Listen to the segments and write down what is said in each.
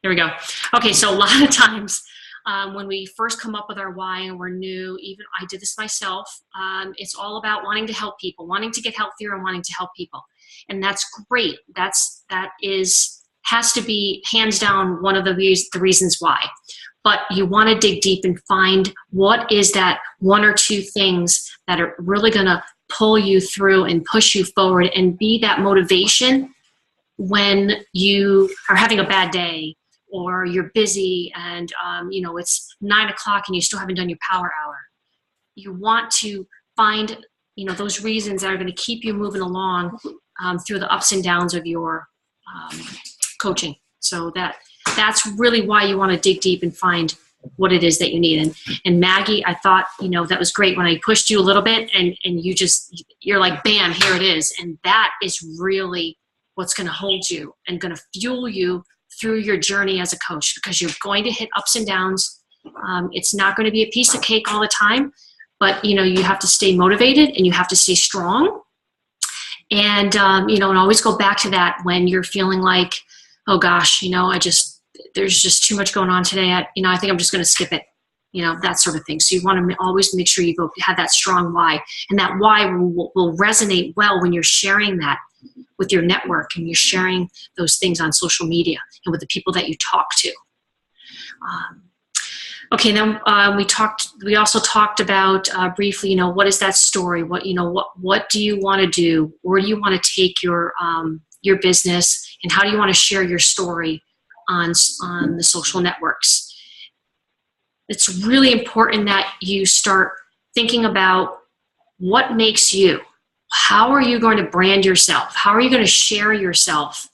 There we go. Okay, so a lot of times when we first come up with our why and we're new, even I did this myself, it's all about wanting to help people, wanting to get healthier and wanting to help people. And that's great. That is has to be hands down one of the reasons why. But you want to dig deep and find what is that one or two things that are really going to pull you through and push you forward and be that motivation when you are having a bad day or you're busy and it's 9 o'clock and you still haven't done your power hour. You want to find those reasons that are going to keep you moving along through the ups and downs of your coaching. So that's really why you want to dig deep and find what it is that you need. And Maggie, I thought that was great when I pushed you a little bit and you're like, bam, here it is. And that is really what's going to hold you and going to fuel you through your journey as a coach, because you're going to hit ups and downs. It's not going to be a piece of cake all the time, but you have to stay motivated and you have to stay strong. And and always go back to that when you're feeling like, oh gosh, there's just too much going on today. I think I'm just going to skip it. That sort of thing. So you want to always make sure you have that strong why, and that why will resonate well when you're sharing that with your network and you're sharing those things on social media and with the people that you talk to. Okay, then we also talked about briefly, what is that story? What do you want to do? Where do you want to take your business, and how do you want to share your story on the social networks? It's really important that you start thinking about what makes you. How are you going to brand yourself? How are you going to share yourself?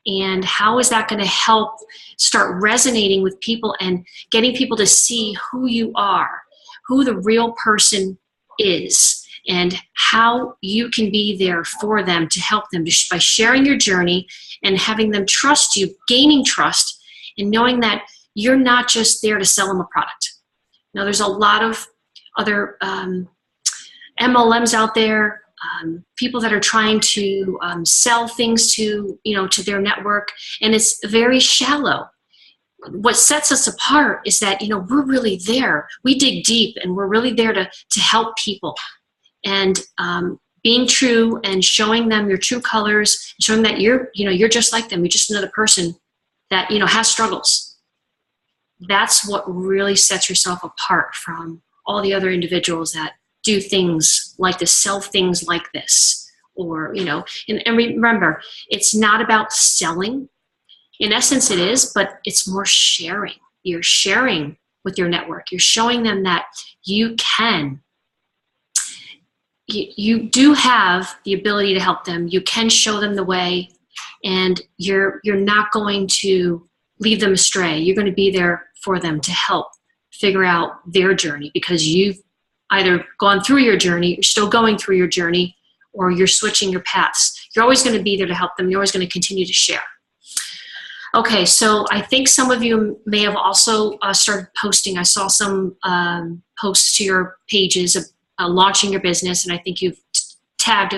And how is that going to help start resonating with people and getting people to see who you are, who the real person is, and how you can be there for them to help them by sharing your journey and having them trust you, gaining trust, and knowing that you're not just there to sell them a product. Now, there's a lot of other MLMs out there, people that are trying to sell things to their network, and it's very shallow. What sets us apart is that we're really there. We dig deep, and we're really there to help people, and being true and showing them your true colors, showing that you're just like them. You're just another person that has struggles. That's what really sets yourself apart from all the other individuals that do things like this, sell things like this, or and remember, it's not about selling. In essence it is, but it's more sharing. You're sharing with your network. You're showing them that you do have the ability to help them. You can show them the way, and you're not going to leave them astray. You're going to be there for them to help figure out their journey, because you've either gone through your journey, you're still going through your journey, or you're switching your paths. You're always going to be there to help them. You're always going to continue to share. Okay, so I think some of you may have also started posting. I saw some posts to your pages of launching your business, and I think you've tagged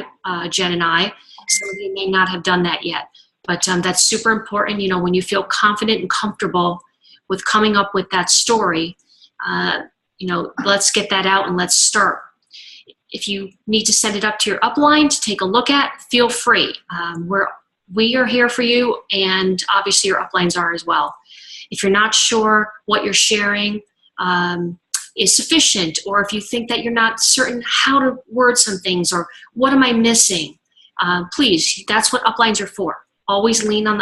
Jen and I. Some of you may not have done that yet, but that's super important. When you feel confident and comfortable with coming up with that story, let's get that out and let's start. If you need to send it up to your upline to take a look at, feel free. We are here for you, and obviously your uplines are as well. If you're not sure what you're sharing is sufficient, or if you think that you're not certain how to word some things, or what am I missing, please, that's what uplines are for. Always lean on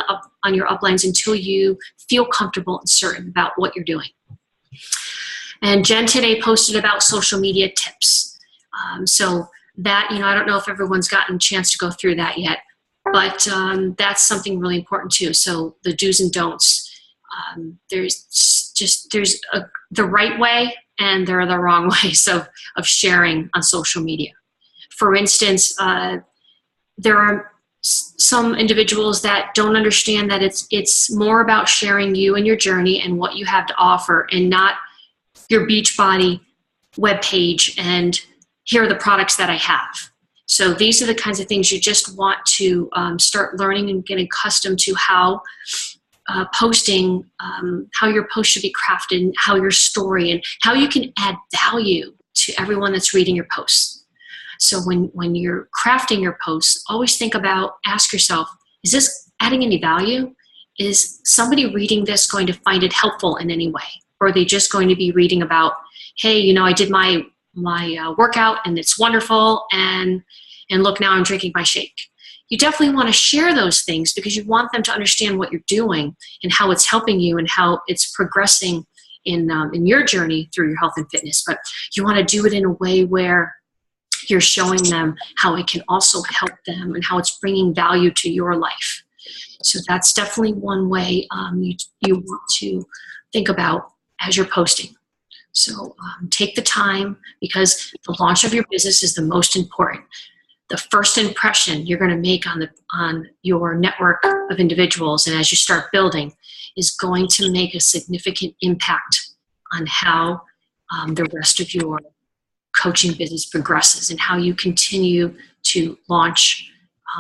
your uplines until you feel comfortable and certain about what you're doing. And Jen today posted about social media tips. So that, I don't know if everyone's gotten a chance to go through that yet, but that's something really important too. So the do's and don'ts. There's the right way and there are the wrong ways of sharing on social media. For instance, there are some individuals that don't understand that it's more about sharing you and your journey and what you have to offer, and not your Beachbody webpage and here are the products that I have. So these are the kinds of things you just want to start learning and getting accustomed to how posting, how your post should be crafted, and how your story, and how you can add value to everyone that's reading your posts. So when you're crafting your posts, always ask yourself, is this adding any value? Is somebody reading this going to find it helpful in any way? Or are they just going to be reading about, hey, I did my workout and it's wonderful, and look, now I'm drinking my shake. You definitely want to share those things because you want them to understand what you're doing and how it's helping you and how it's progressing in your journey through your health and fitness. But you want to do it in a way where you're showing them how it can also help them and how it's bringing value to your life. So that's definitely one way you want to think about as you're posting. So take the time, because the launch of your business is the most important. The first impression you're going to make on your network of individuals, and as you start building, is going to make a significant impact on how the rest of your coaching business progresses and how you continue to launch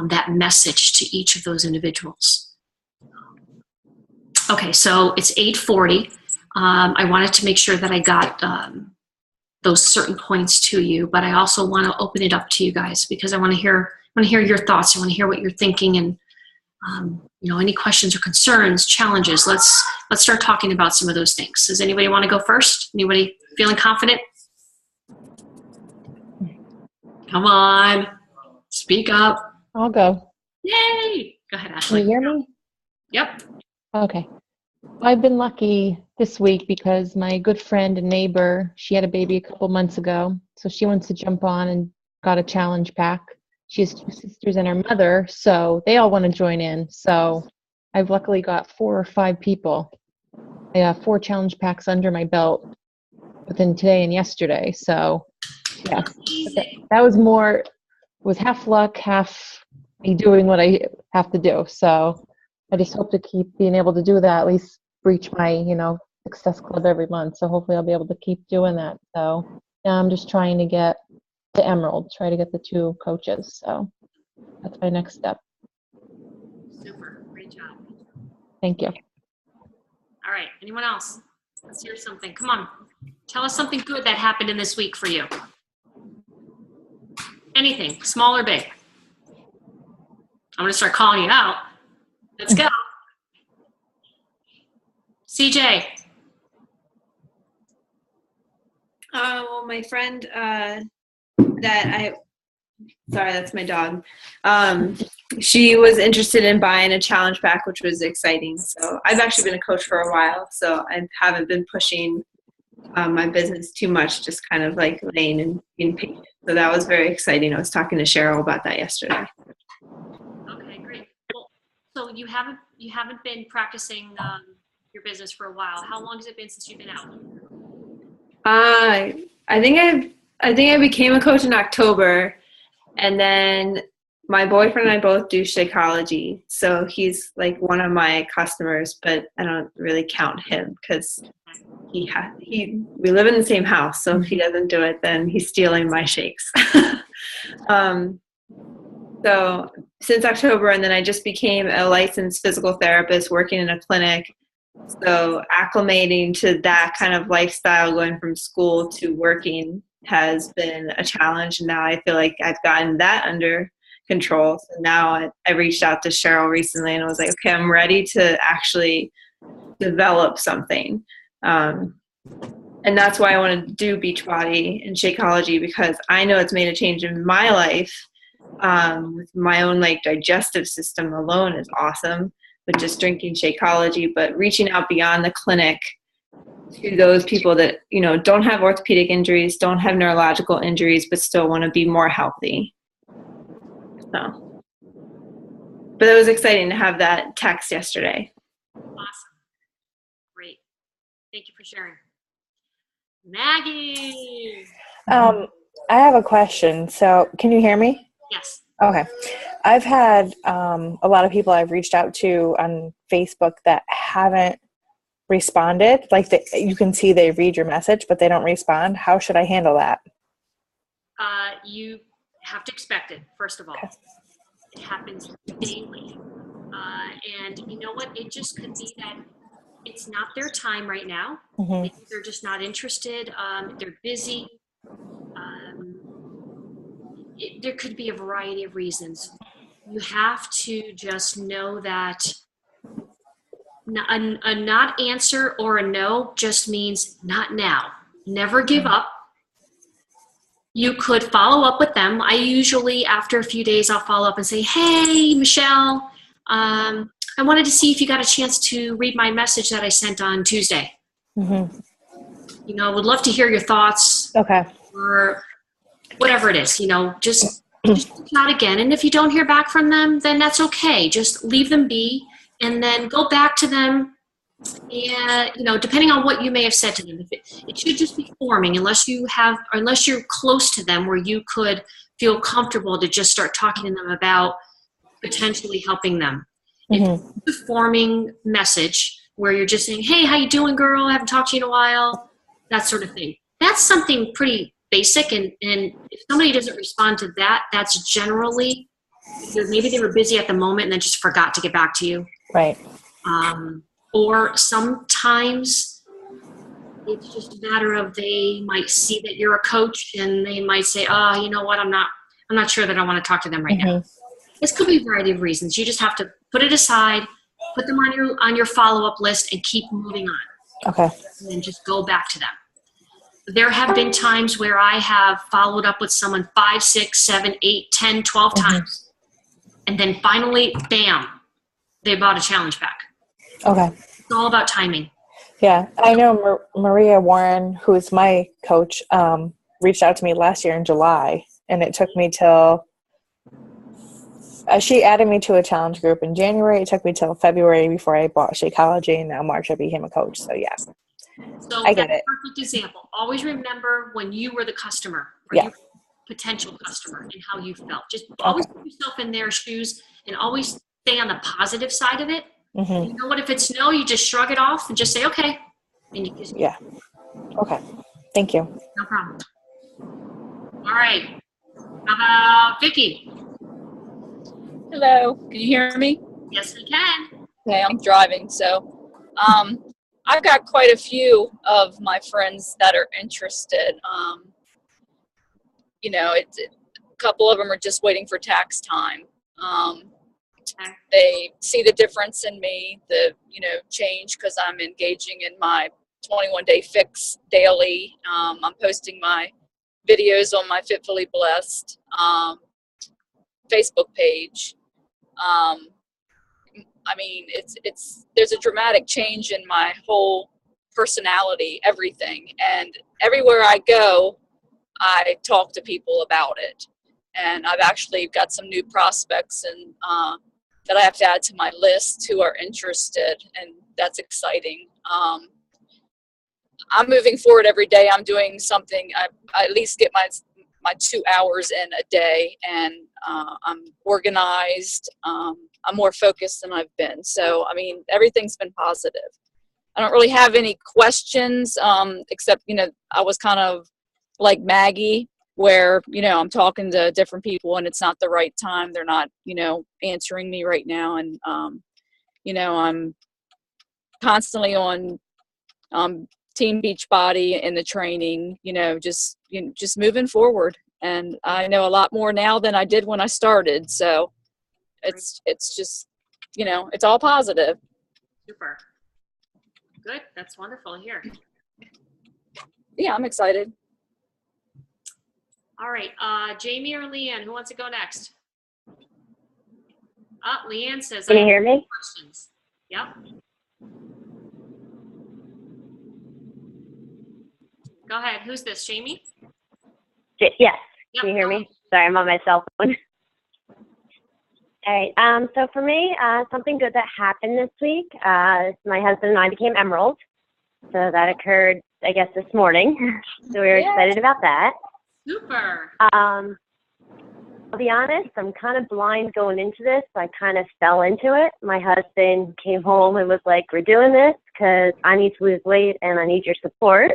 that message to each of those individuals. Okay, so it's 8:40. I wanted to make sure that I got those certain points to you, but I also want to open it up to you guys because I want to hear your thoughts. I want to hear what you're thinking, and any questions or concerns, challenges. Let's start talking about some of those things. Does anybody want to go first? Anybody feeling confident? Come on, speak up. I'll go. Yay! Go ahead, Ashley. Can you hear me? Yep. Okay. I've been lucky this week because my good friend and neighbor, she had a baby a couple months ago. So she wants to jump on and got a challenge pack. She has 2 sisters and her mother, so they all want to join in. So I've luckily got 4 or 5 people. I have 4 challenge packs under my belt within today and yesterday. So yeah, that was half luck, half me doing what I have to do. So I just hope to keep being able to do that, at least reach my, success club every month. So hopefully I'll be able to keep doing that. So now I'm just trying to get the Emerald, try to get the 2 coaches. So that's my next step. Super. Great job. Thank you. All right. Anyone else? Let's hear something. Come on. Tell us something good that happened in this week for you. Anything, small or big. I'm going to start calling you out. Let's go. CJ. Well, my friend sorry, that's my dog. She was interested in buying a challenge pack, which was exciting. So I've actually been a coach for a while, so I haven't been pushing my business too much, just kind of like laying and being patient. So that was very exciting. I was talking to Cheryl about that yesterday. Okay, great. Well, so you haven't been practicing your business for a while. How long has it been since you've been out? I think I became a coach in October, and then my boyfriend and I both do Shakeology, so he's like one of my customers, but I don't really count him because we live in the same house, so if he doesn't do it, then he's stealing my shakes. So since October, and then I just became a licensed physical therapist working in a clinic. So acclimating to that kind of lifestyle, going from school to working, has been a challenge. And now I feel like I've gotten that under control. So now I reached out to Cheryl recently and I was like, okay, I'm ready to actually develop something. And that's why I wanted to do Beachbody and Shakeology, because I know it's made a change in my life. With my own digestive system alone is awesome. With just drinking Shakeology, but reaching out beyond the clinic to those people that, don't have orthopedic injuries, don't have neurological injuries, but still want to be more healthy. So, but it was exciting to have that text yesterday. Awesome. Great. Thank you for sharing. Maggie. I have a question. So can you hear me? Yes. Okay. I've had a lot of people I've reached out to on Facebook that haven't responded. You can see they read your message, but they don't respond. How should I handle that? You have to expect it, first of all. Okay. It happens daily. And you know what? It just could be that it's not their time right now. Mhm. Maybe they're just not interested. They're busy. There could be a variety of reasons. You have to just know that a not answer or a no just means not now. Never give up. You could follow up with them. I usually, after a few days, I'll follow up and say, hey, Michelle, I wanted to see if you got a chance to read my message that I sent on Tuesday. Mhm. You know, would love to hear your thoughts Okay. or whatever it is, just reach out again. And if you don't hear back from them, then that's okay. Just leave them be and then go back to them. And, depending on what you may have said to them, it should just be forming unless you're close to them where you could feel comfortable to just start talking to them about potentially helping them. Mhm. It's a forming message where you're just saying, hey, how you doing, girl? I haven't talked to you in a while. That sort of thing. That's something pretty basic. And if somebody doesn't respond to that, that's generally because maybe they were busy at the moment and then just forgot to get back to you. Right. Or sometimes it's just a matter of they might see that you're a coach and they might say, oh, you know what? I'm not sure that I want to talk to them right now. This could be a variety of reasons. You just have to put it aside, put them on your follow-up list and keep moving on. Okay. And then just go back to them. There have been times where I have followed up with someone 5, 6, 7, 8, 10, 12 times. And then finally, bam, they bought a challenge pack. Okay. It's all about timing. Yeah. I know Maria Warren, who's my coach, reached out to me last year in July, and it took me till she added me to a challenge group in January. It took me till February before I bought Shakeology, and now March I became a coach. So yeah, So I get that's it. a perfect example. Always remember when you were the customer or Yeah. your potential customer and how you felt. Just always put yourself in their shoes and always stay on the positive side of it. Mhm. You know what? If it's no, you just shrug it off and just say, okay. And you just, Yeah. Okay. Thank you. no problem. All right. How about Vicki? Hello, can you hear me? Yes, we can. Okay, I'm driving, so I've got quite a few of my friends that are interested. A couple of them are just waiting for tax time. They see the difference in me, the change because I'm engaging in my 21-day fix daily. I'm posting my videos on my Fitfully Blessed Facebook page. There's a dramatic change in my whole personality, everything. And everywhere I go, I talk to people about it. And I've actually got some new prospects and that I have to add to my list who are interested, and that's exciting. I'm moving forward every day. I'm doing something. I at least get my 2 hours in a day, and I'm organized. I'm more focused than I've been. So, everything's been positive. I don't really have any questions, except, I was kind of like Maggie, where, I'm talking to different people and it's not the right time. They're not, answering me right now. And, I'm constantly on Team Beachbody in the training, just moving forward. And I know a lot more now than I did when I started. So it's just, it's all positive. Super. Good. That's wonderful here. Yeah, I'm excited. All right. Jamie or Leanne, who wants to go next? Leanne says, Can you hear me? Questions. Yep. Go ahead. Who's this, Jamie? Yes. Yep. Can you hear me? Sorry, I'm on my cell phone. All right. So for me, something good that happened this week, my husband and I became Emerald. So that occurred, I guess, this morning. So we were excited about that. Super. I'll be honest, I'm kind of blind going into this. I kind of fell into it. My husband came home and was like, we're doing this because I need to lose weight and I need your support.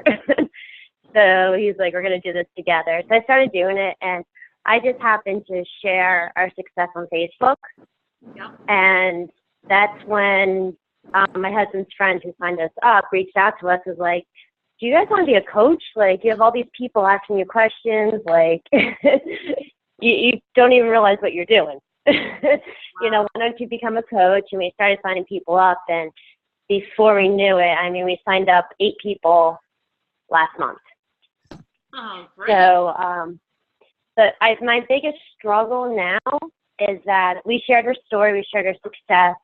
So he's like, we're going to do this together. So I started doing it, and I just happened to share our success on Facebook. Yep. And that's when my husband's friend who signed us up reached out to us, was like, do you guys want to be a coach? Like, you have all these people asking you questions, like, you don't even realize what you're doing. You know, why don't you become a coach? And we started signing people up, and before we knew it, I mean, we signed up 8 people last month. Oh, great. So, my biggest struggle now is that we shared our story, we shared our success.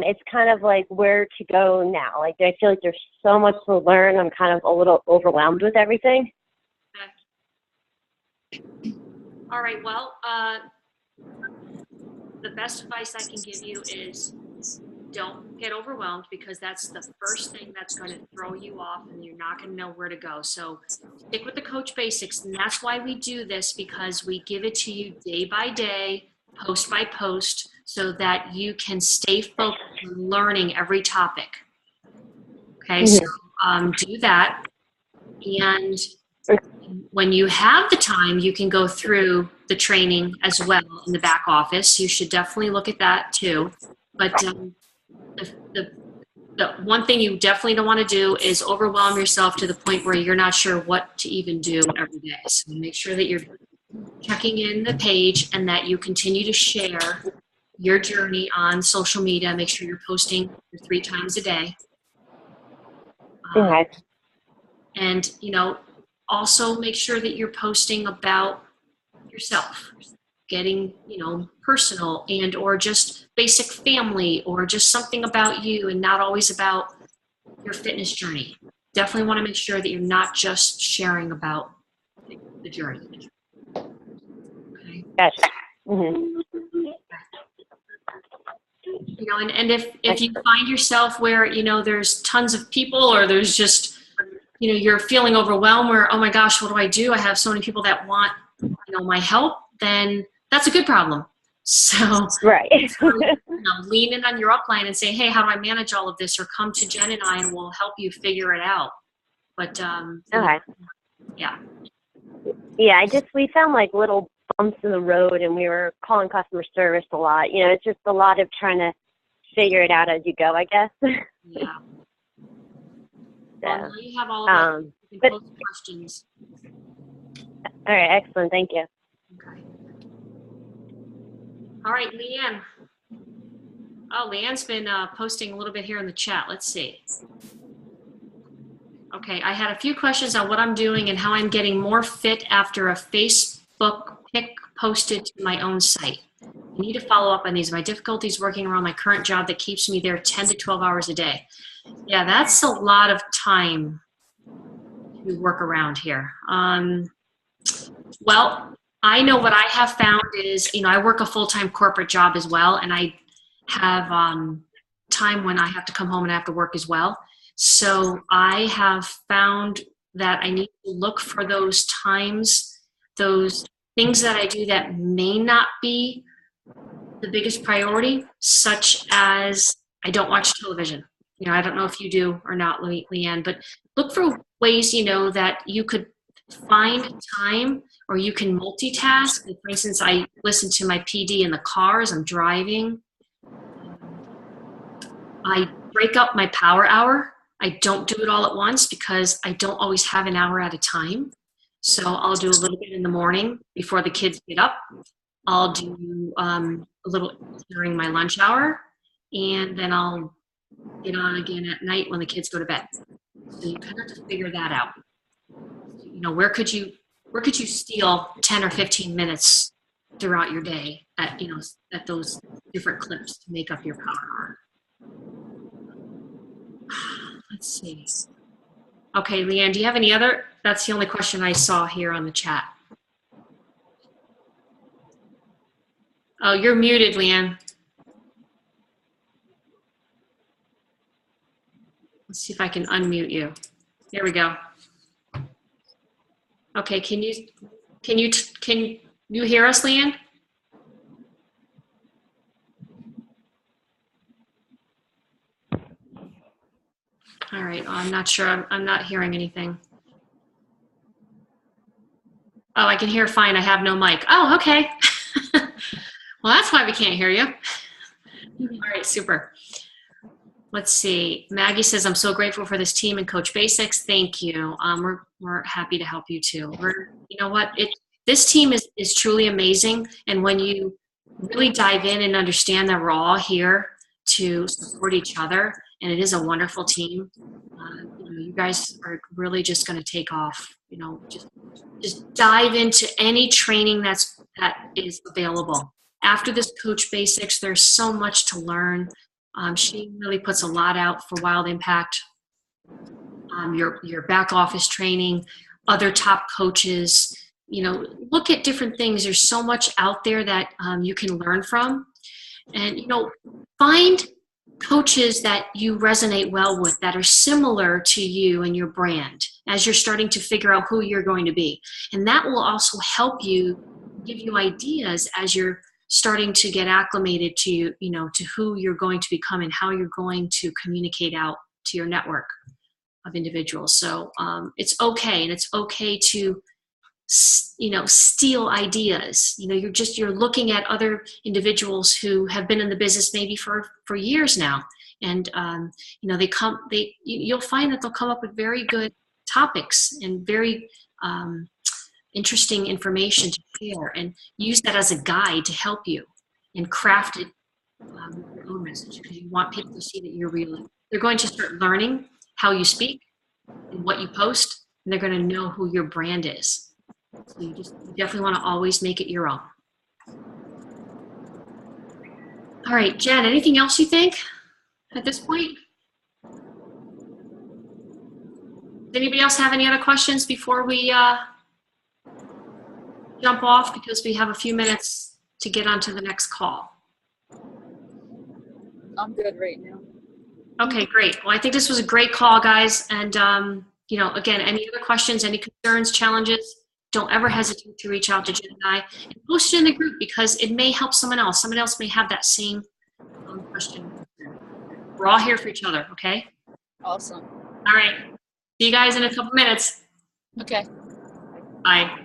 It's kind of like where to go now. Like, I feel like there's so much to learn. I'm kind of a little overwhelmed with everything. Okay. All right. Well, the best advice I can give you is don't get overwhelmed, because that's the first thing that's going to throw you off and you're not going to know where to go. So stick with the coach basics. And that's why we do this, because we give it to you day by day, post by post, so that you can stay focused on learning every topic. Okay, so do that. And when you have the time, you can go through the training as well in the back office. You should definitely look at that too. But the one thing you definitely don't want to do is overwhelm yourself to the point where you're not sure what to even do every day. So make sure that you're checking in the page and that you continue to share your journey on social media. Make sure you're posting 3 times a day. Okay. And, you know, also make sure that you're posting about yourself, getting, you know, personal and or just basic family or just something about you, and not always about your fitness journey. Definitely want to make sure that you're not just sharing about the journey. Okay. Gotcha. Mm-hmm. You know, and if you find yourself where, you know, there's tons of people, or there's just, you know, you're feeling overwhelmed where, oh my gosh, what do? I have so many people that want, you know, my help, then that's a good problem. So, Right. you know, lean in on your upline and say, hey, how do I manage all of this? Or come to Jen and I, and we'll help you figure it out. But, Okay. yeah. Yeah, we found like little bumps in the road, and we were calling customer service a lot. You know, it's just a lot of trying to figure it out as you go, I guess. Yeah. So, Well, now you have all of it. You can post questions. all right, excellent. Thank you. Okay. All right, Leanne. Oh, Leanne's been posting a little bit here in the chat. Let's see. Okay, I had a few questions on what I'm doing and how I'm getting more fit after a Facebook pic posted to my own site. I need to follow up on these. My difficulties working around my current job that keeps me there 10 to 12 hours a day. Yeah, that's a lot of time to work around here. Well, I know what I have found is, you know, I work a full-time corporate job as well, and I have time when I have to come home and I have to work as well. So I have found that I need to look for those times, those things that I do that may not be the biggest priority, such as I don't watch television. You know, I don't know if you do or not, Leanne, but look for ways, you know, that you could find time, or you can multitask. Like, for instance, I listen to my PD in the car as I'm driving. I break up my power hour. I don't do it all at once because I don't always have an hour at a time. So I'll do a little bit in the morning before the kids get up. I'll do a little during my lunch hour, and then I'll get on again at night when the kids go to bed. So you kind of have to figure that out. You know, where could you steal 10 or 15 minutes throughout your day at, you know, at those different clips to make up your power hour? Let's see. Okay, Leanne, do you have any other? That's the only question I saw here on the chat. Oh, you're muted, Leanne. Let's see if I can unmute you. There we go. Okay, can you hear us, Leanne? All right, I'm not sure. I'm not hearing anything. Oh, I can hear fine. I have no mic. Oh, okay. Well, that's why we can't hear you. All right, super. Let's see. Maggie says, I'm so grateful for this team and Coach Basics. Thank you. We're happy to help you too. You know what? This team is truly amazing. And when you really dive in and understand that we're all here to support each other, and it is a wonderful team, you guys are really just going to take off. Just dive into any training that is available. After this Coach Basics, there's so much to learn. She really puts a lot out for Wild Impact. Your back office training, other top coaches, look at different things. There's so much out there that you can learn from. And, find coaches that you resonate well with that are similar to you and your brand as you're starting to figure out who you're going to be. And that will also help you, give you ideas as you're starting to get acclimated to, to who you're going to become and how you're going to communicate out to your network of individuals. So it's okay. And it's okay to, steal ideas. You're looking at other individuals who have been in the business maybe for years now. And, you'll find that they'll come up with very good topics and very interesting information to share, and use that as a guide to help you and craft it your own message, because you want people to see that they're going to start learning how you speak and what you post, and they're going to know who your brand is. So you definitely want to always make it your own. All right, Jen, anything else you think at this point? Does anybody else have any other questions before we jump off, because we have a few minutes to get onto the next call? I'm good right now. Okay, great. Well, I think this was a great call, guys. And, again, any other questions, any concerns, challenges, don't ever hesitate to reach out to Jen and I, and post it in the group, because it may help someone else. Someone else may have that same question. We're all here for each other, okay? Awesome. All right. See you guys in a couple minutes. Okay. Bye.